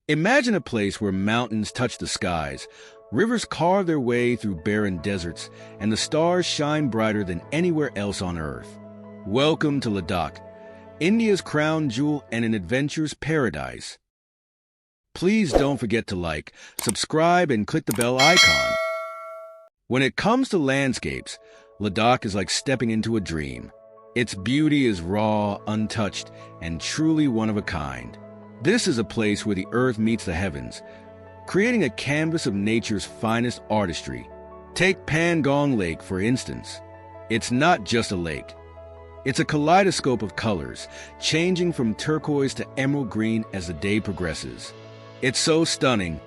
Imagine a place where mountains touch the skies, rivers carve their way through barren deserts, and the stars shine brighter than anywhere else on Earth. Welcome to Ladakh, India's crown jewel and an adventure's paradise. Please don't forget to like, subscribe, and click the bell icon. When it comes to landscapes, Ladakh is like stepping into a dream. Its beauty is raw, untouched, and truly one of a kind. This is a place where the earth meets the heavens, creating a canvas of nature's finest artistry. Take Pangong Lake, for instance. It's not just a lake. It's a kaleidoscope of colors, changing from turquoise to emerald green as the day progresses. It's so stunning,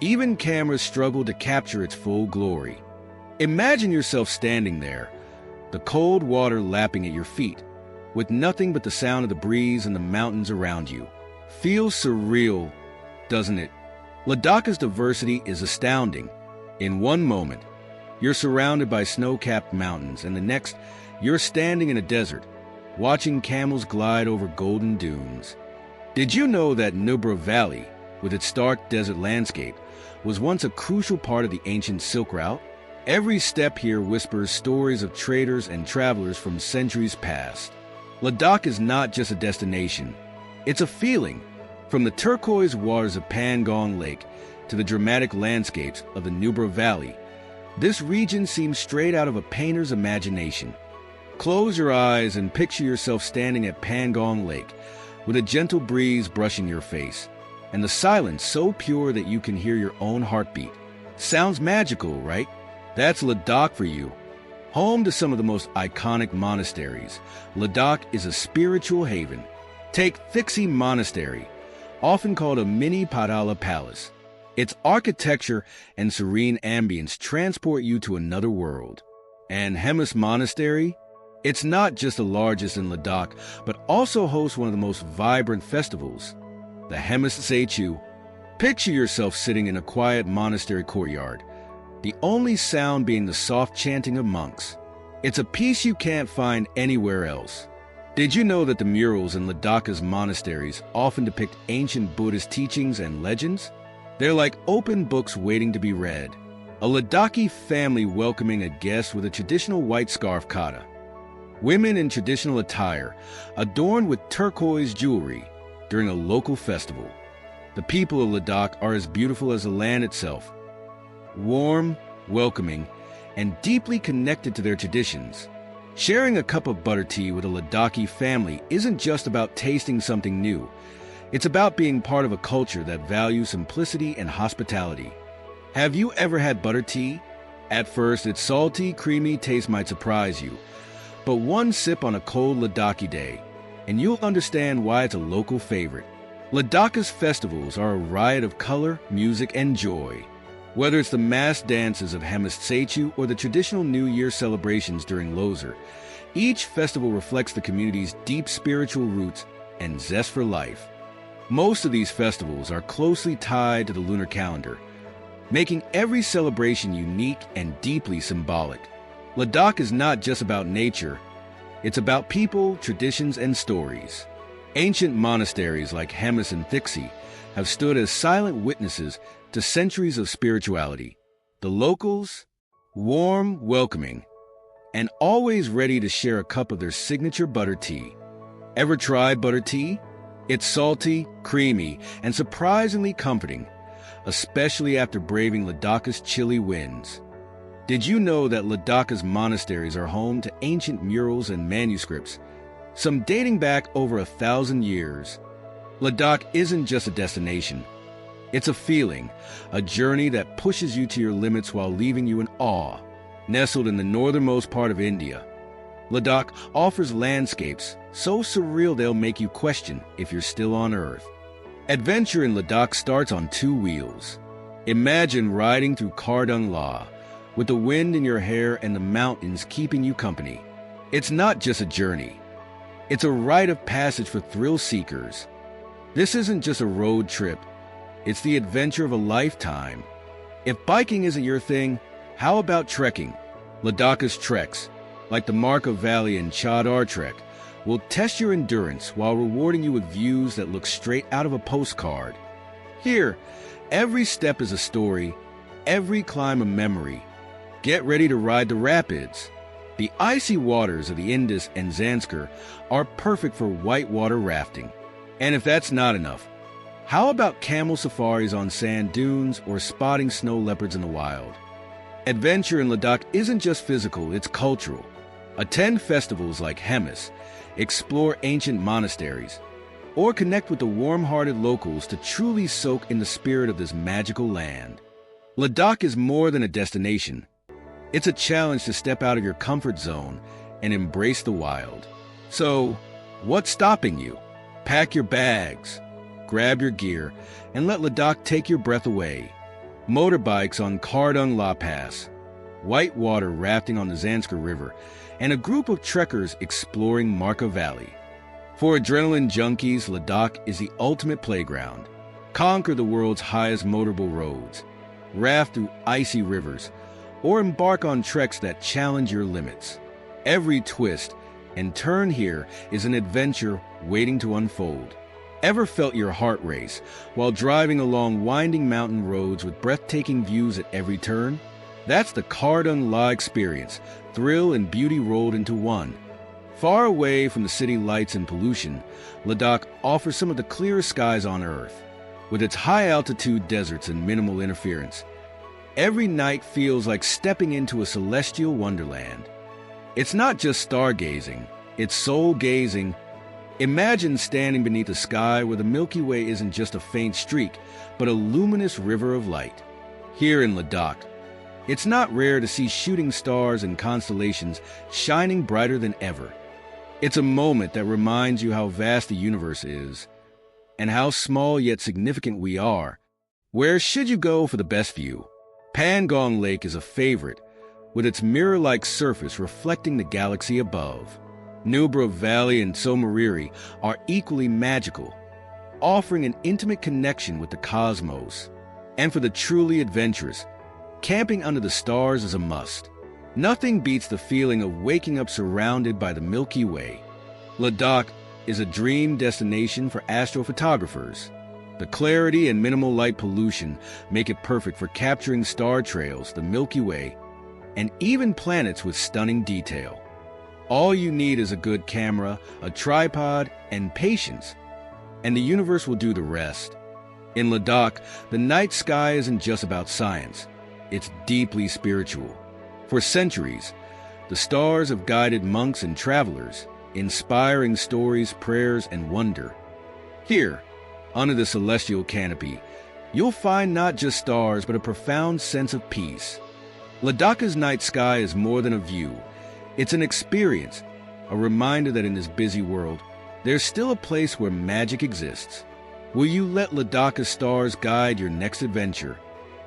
even cameras struggle to capture its full glory. Imagine yourself standing there, the cold water lapping at your feet, with nothing but the sound of the breeze and the mountains around you. Feels surreal, doesn't it? Ladak's diversity is astounding. In one moment, you're surrounded by snow-capped mountains, and the next, you're standing in a desert, watching camels glide over golden dunes. Did you know that Nubra Valley, with its stark desert landscape, was once a crucial part of the ancient Silk Route? Every step here whispers stories of traders and travelers from centuries past. Ladakh is not just a destination. It's a feeling. From the turquoise waters of Pangong Lake to the dramatic landscapes of the Nubra Valley, this region seems straight out of a painter's imagination. Close your eyes and picture yourself standing at Pangong Lake with a gentle breeze brushing your face, and the silence so pure that you can hear your own heartbeat. Sounds magical, right? That's Ladakh for you. Home to some of the most iconic monasteries, Ladakh is a spiritual haven. Take Thiksey Monastery, often called a mini Padala palace. Its architecture and serene ambience transport you to another world. And Hemis Monastery? It's not just the largest in Ladakh, but also hosts one of the most vibrant festivals, the Hemis Seichu. Picture yourself sitting in a quiet monastery courtyard, the only sound being the soft chanting of monks. It's a peace you can't find anywhere else. Did you know that the murals in Ladak's monasteries often depict ancient Buddhist teachings and legends? They're like open books waiting to be read. A Ladakhi family welcoming a guest with a traditional white scarf kata. Women in traditional attire, adorned with turquoise jewelry, during a local festival. The people of Ladakh are as beautiful as the land itself. Warm, welcoming, and deeply connected to their traditions. Sharing a cup of butter tea with a Ladakhi family isn't just about tasting something new. It's about being part of a culture that values simplicity and hospitality. Have you ever had butter tea? At first, its salty, creamy taste might surprise you. But one sip on a cold Ladakhi day, and you'll understand why it's a local favorite. Ladak's festivals are a riot of color, music, and joy. Whether it's the mass dances of Hemis Seichu or the traditional New Year celebrations during Losar, each festival reflects the community's deep spiritual roots and zest for life. Most of these festivals are closely tied to the lunar calendar, making every celebration unique and deeply symbolic. Ladakh is not just about nature, it's about people, traditions, and stories. Ancient monasteries like Hemis and Thiksey have stood as silent witnesses to centuries of spirituality. The locals, warm, welcoming, and always ready to share a cup of their signature butter tea. Ever tried butter tea? It's salty, creamy, and surprisingly comforting, especially after braving Ladak's chilly winds. Did you know that Ladak's monasteries are home to ancient murals and manuscripts, some dating back over 1,000 years? Ladakh isn't just a destination. It's a feeling, a journey that pushes you to your limits while leaving you in awe. Nestled in the northernmost part of India, Ladakh offers landscapes so surreal they'll make you question if you're still on Earth. Adventure in Ladakh starts on 2 wheels. Imagine riding through Kardung La, with the wind in your hair and the mountains keeping you company. It's not just a journey. It's a rite of passage for thrill seekers. This isn't just a road trip. It's the adventure of a lifetime. If biking isn't your thing, how about trekking? Ladak's treks, like the Marka Valley and Chadar Trek, will test your endurance while rewarding you with views that look straight out of a postcard. Here, every step is a story, every climb a memory. Get ready to ride the rapids. The icy waters of the Indus and Zanskar are perfect for whitewater rafting. And if that's not enough, how about camel safaris on sand dunes or spotting snow leopards in the wild? Adventure in Ladakh isn't just physical, it's cultural. Attend festivals like Hemis, explore ancient monasteries, or connect with the warm-hearted locals to truly soak in the spirit of this magical land. Ladakh is more than a destination. It's a challenge to step out of your comfort zone and embrace the wild. So, what's stopping you? Pack your bags, grab your gear, and let Ladakh take your breath away. Motorbikes on Pangong Lake Pass, whitewater rafting on the Zanskar River, and a group of trekkers exploring Nubra Valley. For adrenaline junkies, Ladakh is the ultimate playground. Conquer the world's highest motorable roads, raft through icy rivers, or embark on treks that challenge your limits. Every twist and turn here is an adventure waiting to unfold. Ever felt your heart race while driving along winding mountain roads with breathtaking views at every turn? That's the Pangong Lake experience, thrill and beauty rolled into one. Far away from the city lights and pollution, Ladakh offers some of the clearest skies on Earth. With its high-altitude deserts and minimal interference, every night feels like stepping into a celestial wonderland. It's not just stargazing, it's soul-gazing. Imagine standing beneath a sky where the Milky Way isn't just a faint streak, but a luminous river of light. Here in Ladakh, it's not rare to see shooting stars and constellations shining brighter than ever. It's a moment that reminds you how vast the universe is, and how small yet significant we are. Where should you go for the best view? Pangong Lake is a favorite, with its mirror-like surface reflecting the galaxy above. Nubra Valley and Somariri are equally magical, offering an intimate connection with the cosmos. And for the truly adventurous, camping under the stars is a must. Nothing beats the feeling of waking up surrounded by the Milky Way. Ladakh is a dream destination for astrophotographers. The clarity and minimal light pollution make it perfect for capturing star trails, the Milky Way, and even planets with stunning detail. All you need is a good camera, a tripod, and patience, and the universe will do the rest. In Ladakh, the night sky isn't just about science. It's deeply spiritual. For centuries, the stars have guided monks and travelers, inspiring stories, prayers, and wonder. Here, under the celestial canopy, you'll find not just stars, but a profound sense of peace. Ladak's night sky is more than a view. It's an experience, a reminder that in this busy world, there's still a place where magic exists. Will you let Ladak's stars guide your next adventure?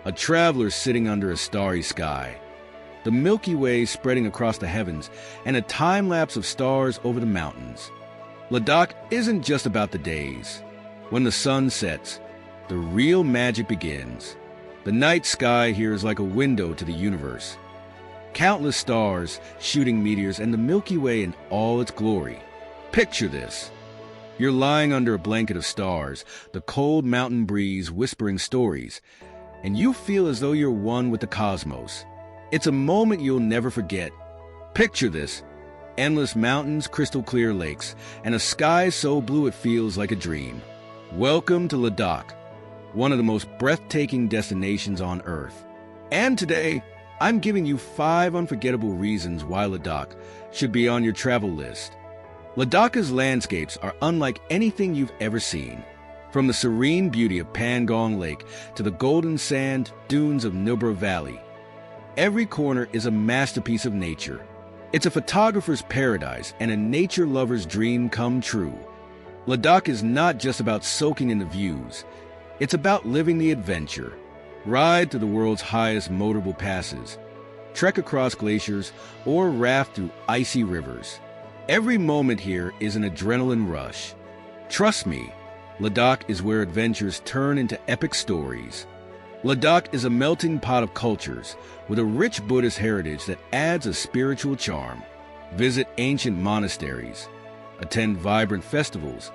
A traveler sitting under a starry sky, the Milky Way spreading across the heavens, and a time-lapse of stars over the mountains. Ladakh isn't just about the days. When the sun sets, the real magic begins. The night sky here is like a window to the universe. Countless stars shooting meteors and the Milky Way in all its glory. Picture this. You're lying under a blanket of stars, the cold mountain breeze whispering stories, and you feel as though you're one with the cosmos. It's a moment you'll never forget. Picture this. Endless mountains, crystal clear lakes, and a sky so blue it feels like a dream. Welcome to Ladakh, one of the most breathtaking destinations on Earth. And today, I'm giving you 5 unforgettable reasons why Ladakh should be on your travel list. Ladak's landscapes are unlike anything you've ever seen. From the serene beauty of Pangong Lake to the golden sand dunes of Nubra Valley, every corner is a masterpiece of nature. It's a photographer's paradise and a nature lover's dream come true. Ladakh is not just about soaking in the views. It's about living the adventure. Ride through the world's highest motorable passes, trek across glaciers, or raft through icy rivers. Every moment here is an adrenaline rush. Trust me, Ladakh is where adventures turn into epic stories. Ladakh is a melting pot of cultures with a rich Buddhist heritage that adds a spiritual charm. Visit ancient monasteries, attend vibrant festivals,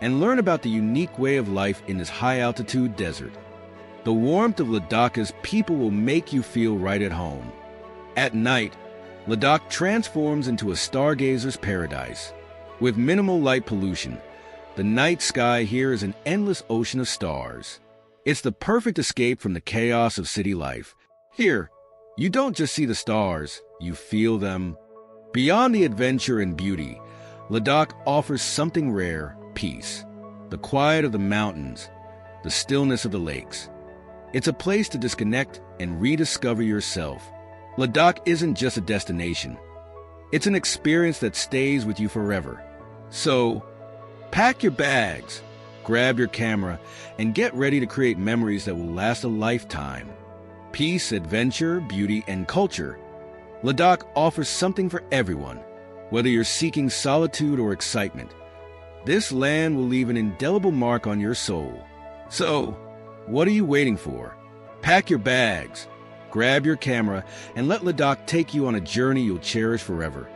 and learn about the unique way of life in this high-altitude desert. The warmth of Ladak's people will make you feel right at home. At night, Ladakh transforms into a stargazer's paradise. With minimal light pollution, the night sky here is an endless ocean of stars. It's the perfect escape from the chaos of city life. Here, you don't just see the stars, you feel them. Beyond the adventure and beauty, Ladakh offers something rare: peace. The quiet of the mountains, the stillness of the lakes. It's a place to disconnect and rediscover yourself. Ladakh isn't just a destination. It's an experience that stays with you forever. So, pack your bags, grab your camera, and get ready to create memories that will last a lifetime. Peace, adventure, beauty, and culture. Ladakh offers something for everyone, whether you're seeking solitude or excitement. This land will leave an indelible mark on your soul. So, what are you waiting for? Pack your bags, grab your camera, and let Ladakh take you on a journey you'll cherish forever.